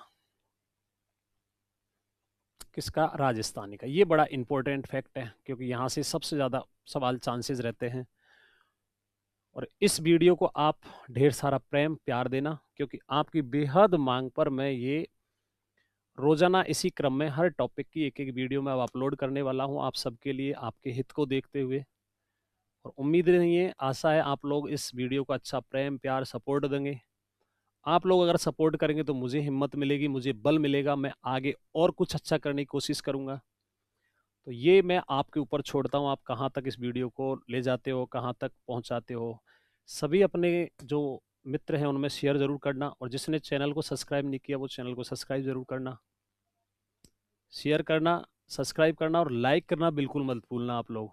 किसका, राजस्थानी का। ये बड़ा इंपॉर्टेंट फैक्ट है क्योंकि यहां से सबसे ज्यादा सवाल चांसेस रहते हैं। और इस वीडियो को आप ढेर सारा प्रेम प्यार देना, क्योंकि आपकी बेहद मांग पर मैं ये रोजाना इसी क्रम में हर टॉपिक की एक एक वीडियो में अब अपलोड करने वाला हूं आप सबके लिए, आपके हित को देखते हुए। और उम्मीद नहीं है, आशा है आप लोग इस वीडियो को अच्छा प्रेम प्यार सपोर्ट देंगे। आप लोग अगर सपोर्ट करेंगे तो मुझे हिम्मत मिलेगी, मुझे बल मिलेगा, मैं आगे और कुछ अच्छा करने की कोशिश करूंगा। तो ये मैं आपके ऊपर छोड़ता हूँ, आप कहाँ तक इस वीडियो को ले जाते हो, कहाँ तक पहुँचाते हो। सभी अपने जो मित्र हैं उनमें शेयर जरूर करना, और जिसने चैनल को सब्सक्राइब नहीं किया वो चैनल को सब्सक्राइब जरूर करना, शेयर करना, सब्सक्राइब करना और लाइक करना बिल्कुल मत भूलना आप लोग।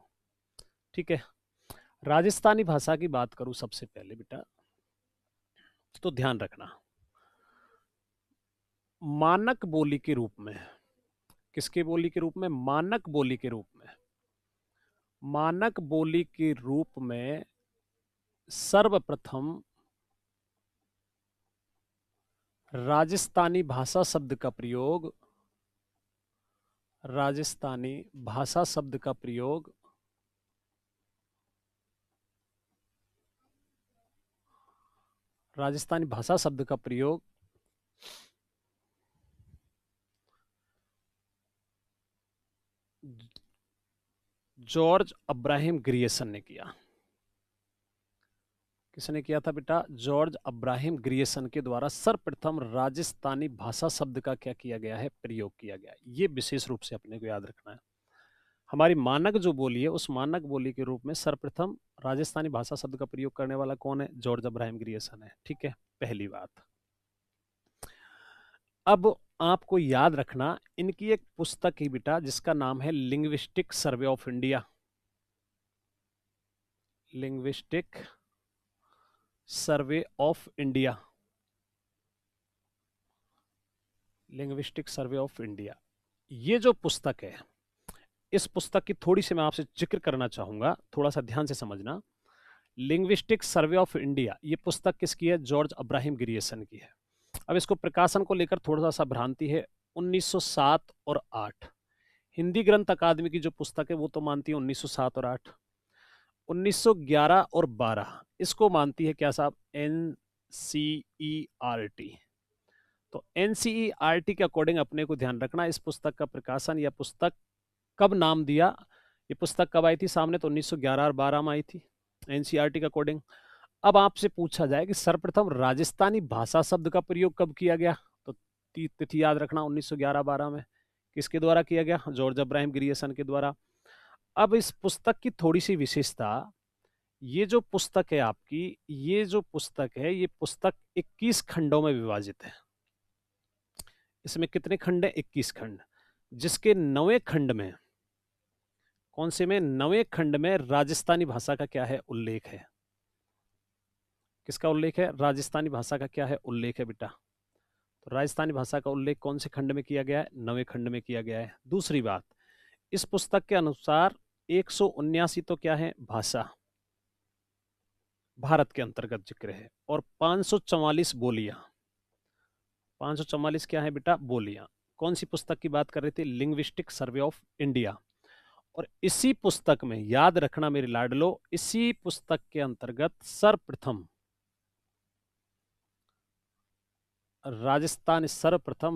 ठीक है, राजस्थानी भाषा की बात करूं सबसे पहले बेटा, तो ध्यान रखना, मानक बोली के रूप में, किसके बोली के रूप में? मानक बोली के रूप में। मानक बोली के रूप में सर्वप्रथम राजस्थानी भाषा शब्द का प्रयोग, राजस्थानी भाषा शब्द का प्रयोग राजस्थानी भाषा शब्द का प्रयोग जॉर्ज अब्राहम ग्रियर्सन ने किया। किसने किया था बेटा? जॉर्ज अब्राहम ग्रियर्सन के द्वारा सर्वप्रथम राजस्थानी भाषा शब्द का क्या किया गया है? प्रयोग किया गया है। ये विशेष रूप से अपने को याद रखना है। हमारी मानक जो बोली है, उस मानक बोली के रूप में सर्वप्रथम राजस्थानी भाषा शब्द का प्रयोग करने वाला कौन है? जॉर्ज अब्राहम ग्रियर्सन है। ठीक है, पहली बात। अब आपको याद रखना, इनकी एक पुस्तक ही बेटा जिसका नाम है linguistic survey of India. Linguistic survey of India, linguistic survey of India, ये जो पुस्तक है, इस पुस्तक की थोड़ी सी मैं आपसे जिक्र करना चाहूंगा, थोड़ा सा ध्यान से समझना। लिंग्विस्टिक सर्वे ऑफ इंडिया, ये पुस्तक किसकी है? जॉर्ज अब्राहम ग्रियर्सन की है। अब इसको प्रकाशन को लेकर थोड़ा सा भ्रांति है। 1907 और 8, हिंदी ग्रंथ अकादमी की जो पुस्तक है वो तो मानती है 1907 और 8। 1911 और 12 इसको मानती है क्या साहब? एनसीईआरटी। तो एनसीईआरटी के अकॉर्डिंग अपने को ध्यान रखना, इस पुस्तक का प्रकाशन या पुस्तक कब नाम दिया, ये पुस्तक कब आई थी सामने? तो 1911 और 12 में आई थी एनसीईआरटी के अकॉर्डिंग। अब आपसे पूछा जाए कि सर्वप्रथम राजस्थानी भाषा शब्द का प्रयोग कब किया गया, तो तिथि याद रखना 1911-12 में। किसके द्वारा किया गया? जॉर्ज अब्राहम ग्रियर्सन के द्वारा। अब इस पुस्तक की थोड़ी सी विशेषता, ये जो पुस्तक है आपकी, ये जो पुस्तक है, ये पुस्तक 21 खंडों में विभाजित है। इसमें कितने खंड है? 21 खंड, जिसके 9वें खंड में, कौन से में? 9वें खंड में राजस्थानी भाषा का क्या है? उल्लेख है। किसका उल्लेख है? राजस्थानी भाषा का क्या है? उल्लेख है बेटा। तो राजस्थानी भाषा का उल्लेख कौन से खंड में किया गया है? 9वें खंड में किया गया है। दूसरी बात, इस पुस्तक के अनुसार 179 तो क्या है? भाषा, भारत के अंतर्गत जिक्र है, और 544 बोलियां। 544 क्या है बेटा? बोलियां। कौन सी पुस्तक की बात कर रहे थे? Linguistic survey of India. और इसी पुस्तक में, याद रखना मेरे लाडलो, इसी पुस्तक के अंतर्गत सर्वप्रथम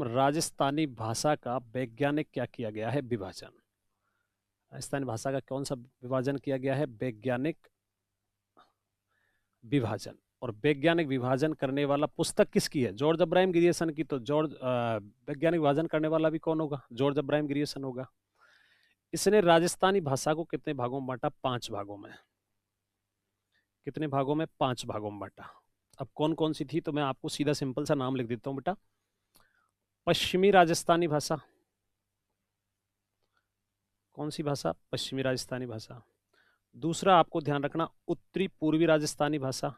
राजस्थानी भाषा का वैज्ञानिक क्या किया गया है? विभाजन। राजस्थानी भाषा का कौन सा विभाजन किया गया है? वैज्ञानिक विभाजन। और वैज्ञानिक विभाजन करने वाला पुस्तक किसकी है? जॉर्ज अब्राहम ग्रियर्सन की। तो जॉर्ज वैज्ञानिक विभाजन करने वाला भी कौन होगा? जॉर्ज अब्राहम ग्रियर्सन होगा। इसने राजस्थानी भाषा को कितने भागों में बांटा? 5 भागों में। कितने भागों में? 5 भागों में बांटा। अब कौन कौन सी थी, तो मैं आपको सीधा सिंपल सा नाम लिख देता हूं बेटा। पश्चिमी राजस्थानी भाषा, कौन सी भाषा? पश्चिमी राजस्थानी भाषा। दूसरा आपको ध्यान रखना, उत्तरी पूर्वी राजस्थानी भाषा,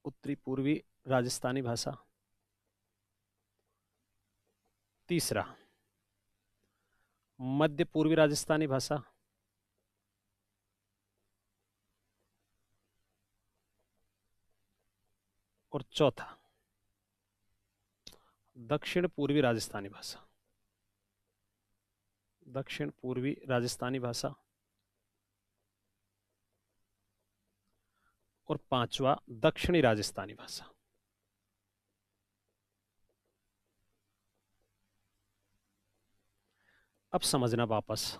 उत्तरी पूर्वी राजस्थानी भाषा। तीसरा, मध्य पूर्वी राजस्थानी भाषा। और चौथा, दक्षिण पूर्वी राजस्थानी भाषा। दक्षिण पूर्वी राजस्थानी भाषा। और पांचवा, दक्षिणी राजस्थानी भाषा। अब समझना वापस,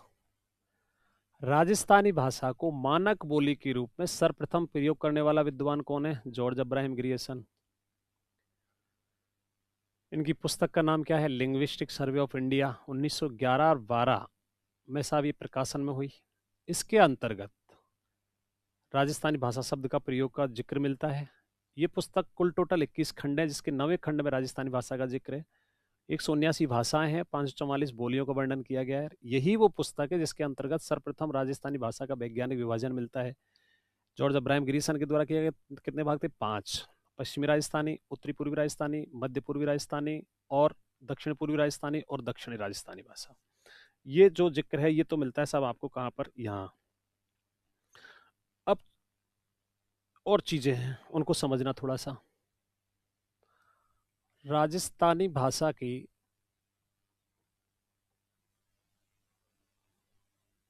राजस्थानी भाषा को मानक बोली के रूप में सर्वप्रथम प्रयोग करने वाला विद्वान कौन है? George Abraham Grierson. इनकी पुस्तक का नाम क्या है? Linguistic survey of India. 1911 और 12 में साहब ये प्रकाशन में हुई। इसके अंतर्गत राजस्थानी भाषा शब्द का प्रयोग का जिक्र मिलता है। ये पुस्तक कुल टोटल 21 खंड है, जिसके 9वें खंड में राजस्थानी भाषा का जिक्र है। 179 भाषाएं हैं, 544 बोलियों का वर्णन किया गया है। यही वो पुस्तक है जिसके अंतर्गत सर्वप्रथम राजस्थानी भाषा का वैज्ञानिक विभाजन मिलता है। जॉर्ज अब्राहम ग्रियर्सन के द्वारा किया गया। कितने भाग थे? 5। पश्चिमी राजस्थानी, उत्तरी पूर्वी राजस्थानी, मध्य पूर्वी राजस्थानी और दक्षिण पूर्वी राजस्थानी और दक्षिणी राजस्थानी भाषा। ये जो जिक्र है ये तो मिलता है साहब आपको कहाँ पर? यहाँ। अब और चीजें हैं, उनको समझना थोड़ा सा। राजस्थानी भाषा की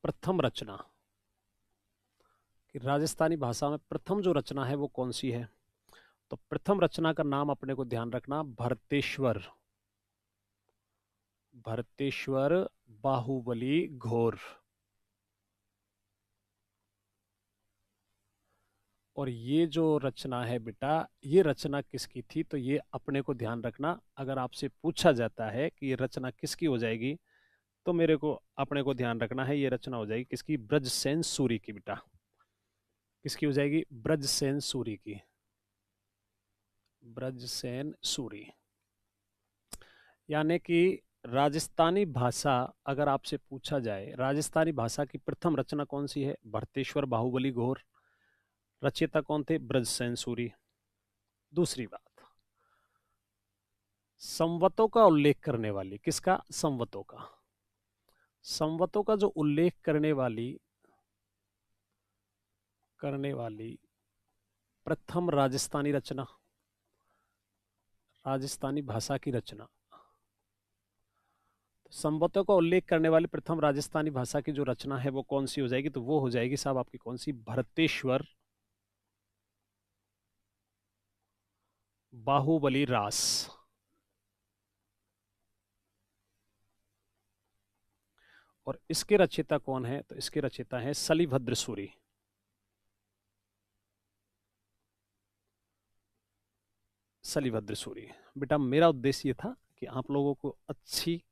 प्रथम रचना, कि राजस्थानी भाषा में प्रथम जो रचना है वो कौन सी है? तो प्रथम रचना का नाम अपने को ध्यान रखना, भरतेश्वर। भरतेश्वर बाहुबली घोर। और ये जो रचना है बेटा, ये रचना किसकी थी? तो ये अपने को ध्यान रखना, अगर आपसे पूछा जाता है कि ये रचना किसकी हो जाएगी, तो मेरे को अपने को ध्यान रखना है ये रचना हो जाएगी किसकी? ब्रजसेन सूरी की बेटा। किसकी हो जाएगी? ब्रजसेन सूरी की। ब्रजसेन सूरी। यानी कि राजस्थानी भाषा, अगर आपसे पूछा जाए राजस्थानी भाषा की प्रथम रचना कौन सी है? भरतेश्वर बाहुबली घोर। रचयिता कौन थे? ब्रजसेन सूरी। दूसरी बात, संवतों का उल्लेख करने वाली, किसका? संवतों का। संवतों का जो उल्लेख करने वाली प्रथम राजस्थानी रचना, राजस्थानी भाषा की रचना, संवतों का उल्लेख करने वाली प्रथम राजस्थानी भाषा की जो रचना है वो कौन सी हो जाएगी? तो वो हो जाएगी साहब आपकी कौन सी? भरतेश्वर बाहुबली रास। और इसके रचयिता कौन है? तो इसके रचयिता है सलीभद्र सूरी। सलीभद्र सूरी। बेटा मेरा उद्देश्य ये था कि आप लोगों को अच्छी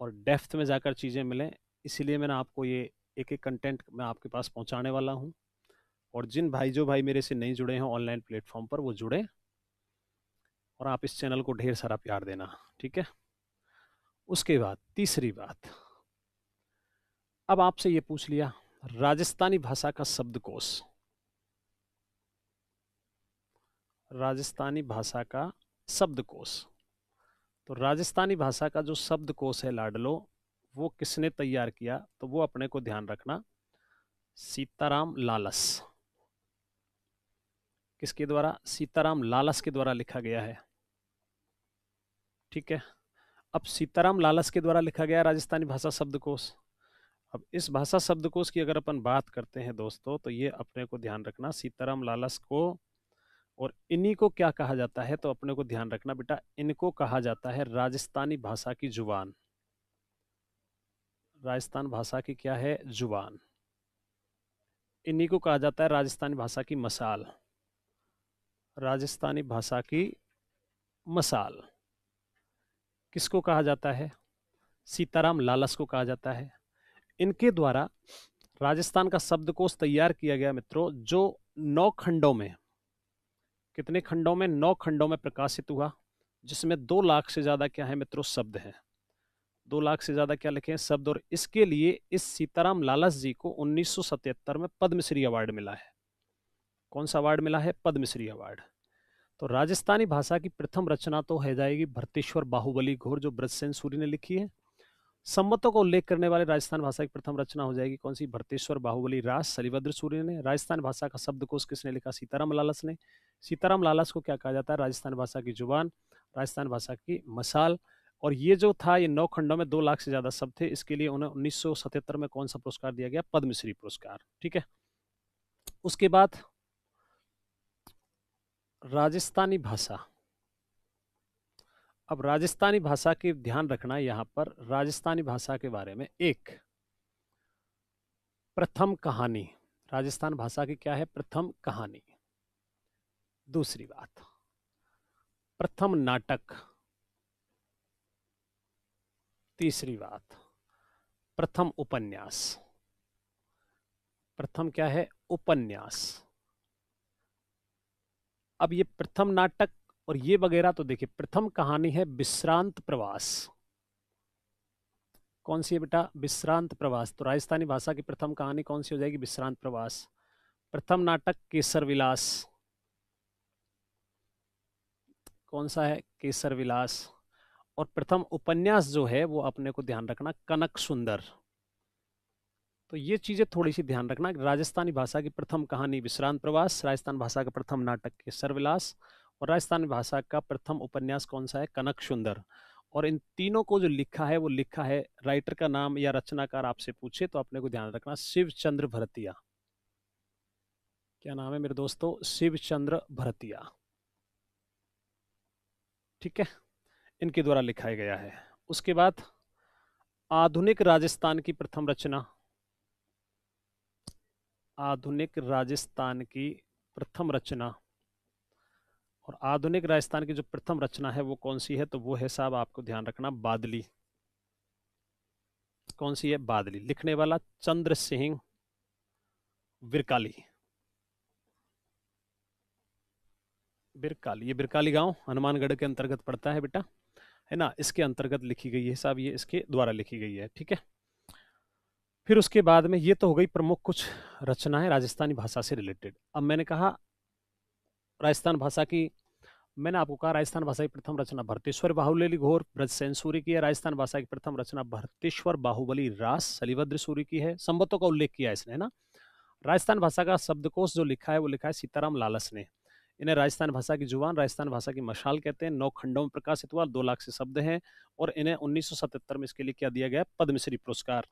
और डेप्थ में जाकर चीज़ें मिलें, इसीलिए मैंने आपको ये एक एक कंटेंट मैं आपके पास पहुंचाने वाला हूं। और जिन भाई मेरे से नहीं जुड़े हैं ऑनलाइन प्लेटफॉर्म पर, वो जुड़े और आप इस चैनल को ढेर सारा प्यार देना, ठीक है? उसके बाद तीसरी बात, अब आपसे ये पूछ लिया राजस्थानी भाषा का शब्दकोश। राजस्थानी भाषा का शब्दकोश। तो राजस्थानी भाषा का जो शब्दकोश है लाडलो, वो किसने तैयार किया? तो वो अपने को ध्यान रखना, सीताराम लालस। किसके द्वारा? सीताराम लालस के द्वारा लिखा गया है, ठीक है? अब सीताराम लालस के द्वारा लिखा गया राजस्थानी भाषा शब्दकोश। अब इस भाषा शब्दकोश की अगर अपन बात करते हैं दोस्तों, तो ये अपने को ध्यान रखना, सीताराम लालस को, और इन्हीं को क्या कहा जाता है? तो अपने को ध्यान रखना बेटा, इनको कहा जाता है राजस्थानी भाषा की जुबान। राजस्थान भाषा की क्या है? जुबान। इन्हीं को कहा जाता है राजस्थानी भाषा की मसाल। राजस्थानी भाषा की मसाल किसको कहा जाता है? सीताराम लालस को कहा जाता है। इनके द्वारा राजस्थान का शब्दकोश तैयार किया गया मित्रों, जो 9 खंडों में, कितने खंडों में? 9 खंडों में प्रकाशित हुआ, जिसमें 2 लाख से ज्यादा क्या है मित्रों? शब्द हैं। 2 लाख से ज्यादा क्या लिखे हैं? शब्द। और इसके लिए इस सीताराम लालस जी को 1977 में पद्मश्री अवार्ड मिला है। कौन सा अवार्ड मिला है? पद्मश्री अवार्ड। तो राजस्थानी भाषा की प्रथम रचना तो है जाएगी भरतेश्वर बाहुबली घोर, जो ब्रजसेन सूरी ने लिखी है। संवतों का उल्लेख करने वाले राजस्थान भाषा की प्रथम रचना हो जाएगी कौन सी? भरतेश्वर बाहुबली रास, सलीभद्र सूर्य ने। राजस्थान भाषा का शब्दकोश किसने लिखा? सीताराम लालस ने। सीताराम लालस को क्या कहा जाता है? राजस्थान भाषा की जुबान, राजस्थान भाषा की मसाल। और ये जो था, ये 9 खंडों में 2 लाख से ज्यादा शब्द थे। इसके लिए उन्हें 1977 में कौन सा पुरस्कार दिया गया? पद्मश्री पुरस्कार, ठीक है? उसके बाद राजस्थानी भाषा। अब राजस्थानी भाषा के ध्यान रखना, यहां पर राजस्थानी भाषा के बारे में एक प्रथम कहानी, राजस्थान भाषा की क्या है? प्रथम कहानी। दूसरी बात, प्रथम नाटक। तीसरी बात, प्रथम उपन्यास। प्रथम क्या है? उपन्यास। अब ये प्रथम नाटक और ये वगैरह तो देखिए, प्रथम कहानी है विश्रांत प्रवास। कौन सी है बेटा? विश्रांत प्रवास। तो राजस्थानी भाषा की प्रथम कहानी कौन सी हो जाएगी? विश्रांत प्रवास। प्रथम नाटक केसर विलास। कौन सा है? केसर विलास। और प्रथम उपन्यास जो है वो अपने को ध्यान रखना, कनक सुंदर। तो ये चीजें थोड़ी सी ध्यान रखना। राजस्थानी भाषा की प्रथम कहानी विश्रांत प्रवास, राजस्थान भाषा का प्रथम नाटक केसर विलास, और राजस्थानी भाषा का प्रथम उपन्यास कौन सा है? कनक सुंदर। और इन तीनों को जो लिखा है वो लिखा है, राइटर का नाम या रचनाकार आपसे पूछे तो अपने को ध्यान रखना, शिव चंद्र भरतिया। क्या नाम है मेरे दोस्तों? शिव चंद्र भरतिया। ठीक है, इनके द्वारा लिखा गया है। उसके बाद आधुनिक राजस्थान की प्रथम रचना, आधुनिक राजस्थान की प्रथम रचना, और आधुनिक राजस्थान की जो प्रथम रचना है वो कौन सी है? तो वो है साहब, आपको ध्यान रखना, बादली। कौन सी है? बादली। लिखने वाला चंद्र सिंह बिरकाली। बिरकाली, ये बिरकाली गांव हनुमानगढ़ के अंतर्गत पड़ता है बेटा, है ना? इसके अंतर्गत लिखी गई है साहब, ये इसके द्वारा लिखी गई है। ठीक है, फिर उसके बाद में ये तो हो गई प्रमुख कुछ रचनाएं राजस्थानी भाषा से रिलेटेड। अब मैंने कहा राजस्थान भाषा की, मैंने आपको कहा राजस्थान भाषा की प्रथम रचना भरतेश्वर बाहुबली घोर ब्रजसेन सूरी की है। राजस्थान भाषा की प्रथम रचना भरतेश्वर बाहुबली रास सलिभद्र सूरी की है। संबंधों का उल्लेख किया है इसने, है ना? राजस्थान भाषा का शब्दकोश जो लिखा है वो लिखा है सीताराम लालस ने। इन्हें राजस्थान भाषा की जुबान, राजस्थान भाषा की मशाल कहते हैं। 9 खंडों में प्रकाशित हुआ, 2 लाख से शब्द हैं, और इन्हें 1977 में इसके लिए क्या दिया गया? पद्मश्री पुरस्कार।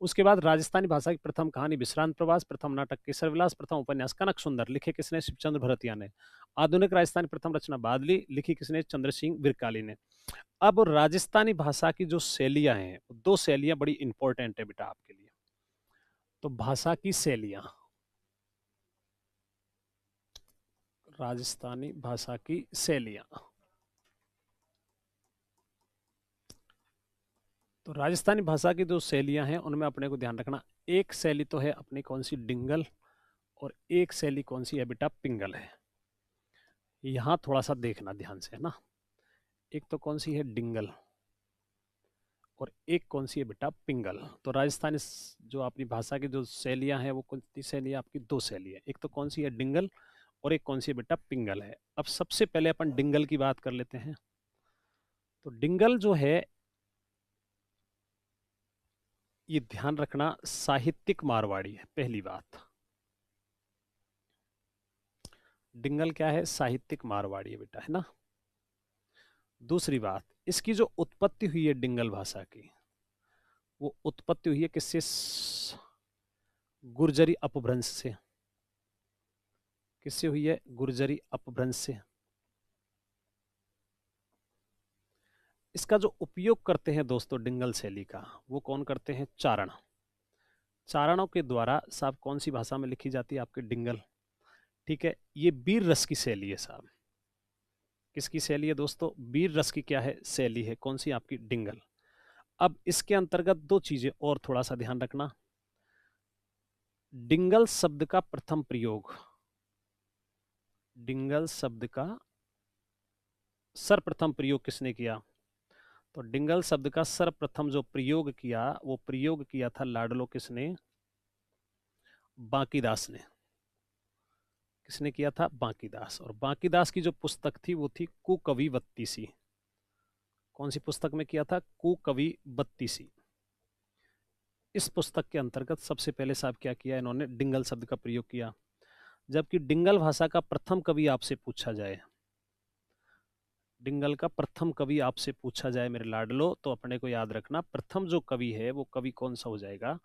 उसके बाद राजस्थानी भाषा की प्रथम कहानी विश्रांत प्रवास, प्रथम नाटक केसर विलास, प्रथम उपन्यास कनक सुंदर, लिखे किसने? शिवचंद्र भरतिया ने। आधुनिक राजस्थानी प्रथम रचना बादली, लिखी किसने? चंद्र सिंह बिरकाली ने। अब राजस्थानी भाषा की जो शैलियां हैं, 2 शैलियां बड़ी इंपॉर्टेंट है बेटा आपके लिए। तो भाषा की शैलियां, राजस्थानी भाषा की शैलियां, तो राजस्थानी भाषा की जो शैलियां हैं उनमें अपने को ध्यान रखना, एक शैली तो है अपनी कौन सी? डिंगल, और एक शैली कौन सी है बेटा? पिंगल है। यहां थोड़ा सा देखना ध्यान से, है ना? एक तो कौन सी है? डिंगल, और एक कौन सी है बेटा? पिंगल। तो राजस्थानी जो अपनी भाषा की जो शैलियां हैं वो कौन सी शैलियां? आपकी 2 शैली है, एक तो कौन सी है? डिंगल, और एक कौन सी है बेटा? पिंगल है। अब सबसे पहले अपन डिंगल की बात कर लेते हैं। तो डिंगल जो है, ये ध्यान रखना, साहित्यिक मारवाड़ी है, पहली बात। डिंगल क्या है? साहित्यिक मारवाड़ी है बेटा, है ना? दूसरी बात, इसकी जो उत्पत्ति हुई है डिंगल भाषा की, वो उत्पत्ति हुई है किससे? गुर्जरी अपभ्रंश से। किससे हुई है? गुर्जरी अपभ्रंश से। इसका जो उपयोग करते हैं दोस्तों डिंगल शैली का, वो कौन करते हैं? चारण। चारणों के द्वारा साहब कौन सी भाषा में लिखी जाती है? आपके डिंगल। ठीक है, ये वीर रस की शैली है साहब। किसकी शैली है दोस्तों? वीर रस की क्या है? शैली है। कौन सी? आपकी डिंगल। अब इसके अंतर्गत 2 चीजें और थोड़ा सा ध्यान रखना। डिंगल शब्द का प्रथम प्रयोग, डिंगल शब्द का सर्वप्रथम प्रयोग किसने किया? तो डिंगल शब्द का सर्वप्रथम जो प्रयोग किया, वो प्रयोग किया था लाडलो किसने? बांकीदास ने। किसने किया था? बांकीदास। और बांकीदास की जो पुस्तक थी वो थी कुकवि बत्तीसी। कौन सी पुस्तक में किया था? कुकवि बत्तीसी। इस पुस्तक के अंतर्गत सबसे पहले साहब क्या किया इन्होंने? डिंगल शब्द का प्रयोग किया। जबकि डिंगल भाषा का प्रथम कवि आपसे पूछा जाए, डिंगल का प्रथम कवि आपसे पूछा जाए मेरे लाडलो, तो अपने को याद रखना प्रथम जो कवि है वो कवि कौन सा हो जाएगा?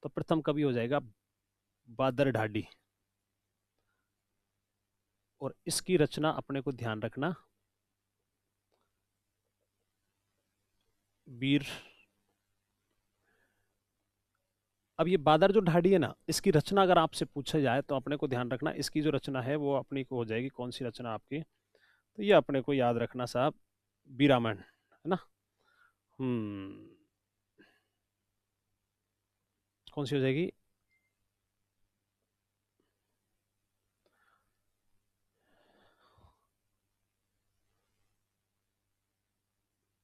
तो प्रथम कवि हो जाएगा बादर ढाडी। और इसकी रचना अपने को ध्यान रखना, वीर अब ये बादर जो ढाडी है ना, इसकी रचना अगर आपसे पूछा जाए तो अपने को ध्यान रखना, इसकी जो रचना है वो अपनी को हो जाएगी, कौन सी रचना आपकी, तो ये अपने को याद रखना साहब, बीरामण है ना। हम्म, कौन सी हो जाएगी,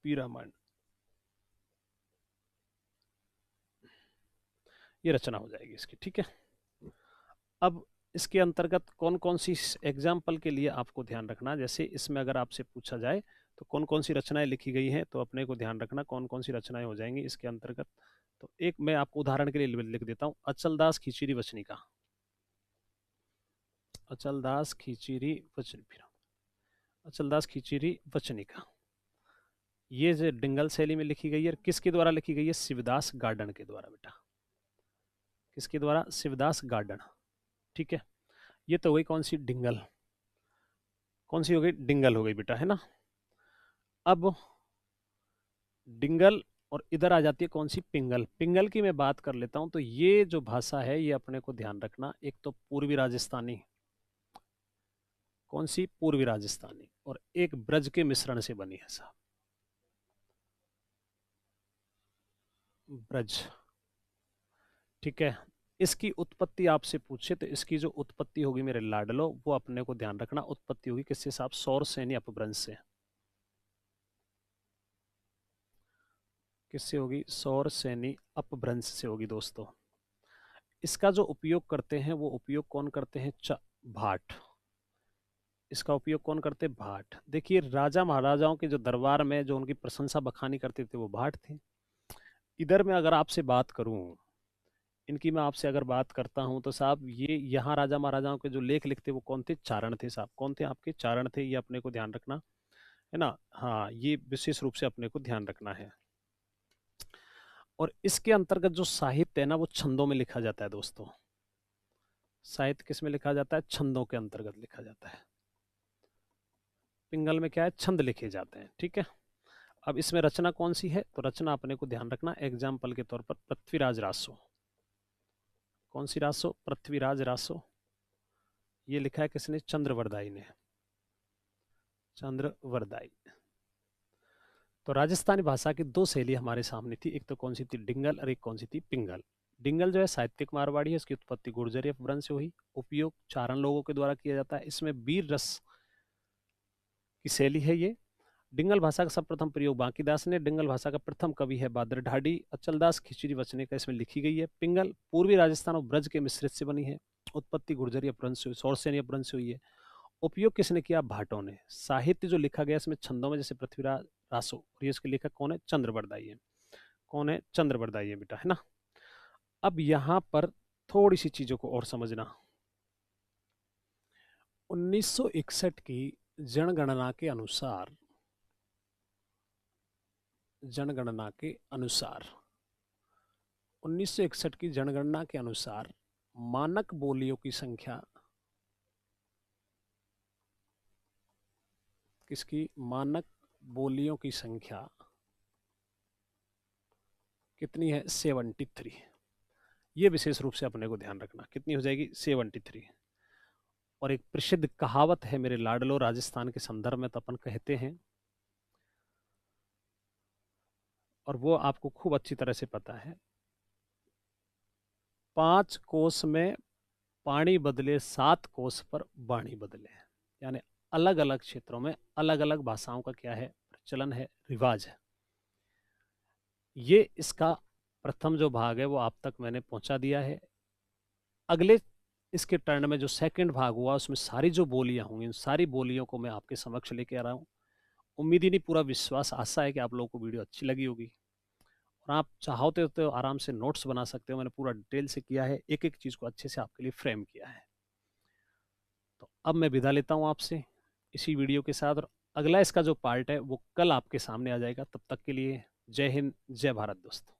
बीरामण, ये रचना हो जाएगी इसकी, ठीक है। अब इसके अंतर्गत कौन कौन सी, एग्जाम्पल के लिए आपको ध्यान रखना, जैसे इसमें अगर आपसे पूछा जाए तो कौन कौन सी रचनाएं लिखी गई हैं, तो अपने को ध्यान रखना कौन कौन सी रचनाएं हो जाएंगी इसके अंतर्गत। तो एक मैं आपको उदाहरण के लिए लिख देता हूँ, अचलदास खींचीरी वचनिका, अचलदास खींचीरी वचनिका, अचलदास खींचीरी वचनिका, ये जो डिंगल शैली में लिखी गई है, किसके द्वारा लिखी गई है, शिवदास गार्डन के द्वारा बेटा, किसके द्वारा, शिवदास गार्डन, ठीक है। ये तो हुई कौन सी, डिंगल, कौन सी हो गई, डिंगल हो गई बेटा, है ना। अब डिंगल और इधर आ जाती है कौन सी, पिंगल, पिंगल की मैं बात कर लेता हूं, तो ये जो भाषा है ये अपने को ध्यान रखना, एक तो पूर्वी राजस्थानी, कौन सी, पूर्वी राजस्थानी, और एक ब्रज के मिश्रण से बनी है साहब, ब्रज, ठीक है। इसकी उत्पत्ति आपसे पूछे तो इसकी जो उत्पत्ति होगी मेरे लाडलो, वो अपने को ध्यान रखना, उत्पत्ति होगी किससे साहब, सौर सैनी अपभ्रंश से, किससे होगी, सौर सैनी अपभ्रंश से होगी दोस्तों। इसका जो उपयोग करते हैं वो उपयोग कौन करते हैं, भाट, इसका उपयोग कौन करते, भाट। देखिए राजा महाराजाओं के जो दरबार में जो उनकी प्रशंसा बखानी करते थे वो भाट थे। इधर मैं अगर आपसे बात करूं, इनकी मैं आपसे अगर बात करता हूं तो साहब ये यहाँ राजा महाराजाओं के जो लेख लिखते वो कौन थे, चारण थे साहब, कौन थे आपके, चारण थे, ये अपने को ध्यान रखना है ना। हाँ, ये विशेष रूप से अपने को ध्यान रखना है। और इसके अंतर्गत जो साहित्य है ना वो छंदों में लिखा जाता है दोस्तों, साहित्य किस में लिखा जाता है, छंदों के अंतर्गत लिखा जाता है। पिंगल में क्या है, छंद लिखे जाते हैं, ठीक है। अब इसमें रचना कौन सी है, तो रचना अपने को ध्यान रखना, एग्जाम्पल के तौर पर पृथ्वीराज रासो, कौन सी रासो, पृथ्वीराज रासो, ये लिखा है किसने, चंद्रवरदाई ने, चंद्रवरदाई। तो राजस्थानी भाषा की दो शैली हमारे सामने थी, एक तो कौन सी थी, डिंगल, और एक कौन सी थी, पिंगल। डिंगल जो है साहित्यिक मारवाड़ी है, इसकी उत्पत्ति गुर्जरी अपभ्रंश से हुई, उपयोग चारण लोगों के द्वारा किया जाता है, इसमें वीर रस की शैली है ये। डिंगल भाषा का सर्वप्रथम प्रयोग बांकीदास ने, डिंगल भाषा का प्रथम कवि है बादर ढाडी, अचलदास खिचड़ी वचने का इसमें लिखी गई है। पिंगल पूर्वी राजस्थान और ब्रज के मिश्रित से बनी है, उत्पत्ति गुर्जरी अपभ्रंश से, सौरसेनी अपभ्रंश से हुई है, उपयोग किसने किया, भाटों ने। साहित्य जो लिखा गया इसमें छंदों में, जैसे पृथ्वीराज रासो, और ये इसके लेखक कौन है, चंद्रवरदाई है, कौन है, चंद्रवरदाई है बेटा, है ना। अब यहां पर थोड़ी सी चीजों को और समझना, 1961 की जनगणना के अनुसार, जनगणना के अनुसार 1961 की जनगणना के अनुसार मानक बोलियों की संख्या किसकी, मानक बोलियों की संख्या कितनी है, 73। ये विशेष रूप से अपने को ध्यान रखना, कितनी हो जाएगी, 73। और एक प्रसिद्ध कहावत है मेरे लाडलो, राजस्थान के संदर्भ में तो अपन कहते हैं, और वो आपको खूब अच्छी तरह से पता है, 5 कोस में पानी बदले, 7 कोस पर वाणी बदले, यानी अलग अलग क्षेत्रों में अलग अलग भाषाओं का क्या है, प्रचलन है, रिवाज है। ये इसका प्रथम जो भाग है वो आप तक मैंने पहुंचा दिया है। अगले इसके टर्न में जो सेकंड भाग हुआ उसमें सारी जो बोलियां होंगी, उन सारी बोलियों को मैं आपके समक्ष लेके आ रहा हूँ। उम्मीद ही नहीं, पूरा विश्वास, आशा है कि आप लोगों को वीडियो अच्छी लगी होगी, और आप चाहोते तो आराम से नोट्स बना सकते हो, मैंने पूरा डिटेल से किया है, एक एक चीज़ को अच्छे से आपके लिए फ्रेम किया है। तो अब मैं विदा लेता हूँ आपसे इसी वीडियो के साथ, और अगला इसका जो पार्ट है वो कल आपके सामने आ जाएगा। तब तक के लिए जय हिंद, जय भारत दोस्तों।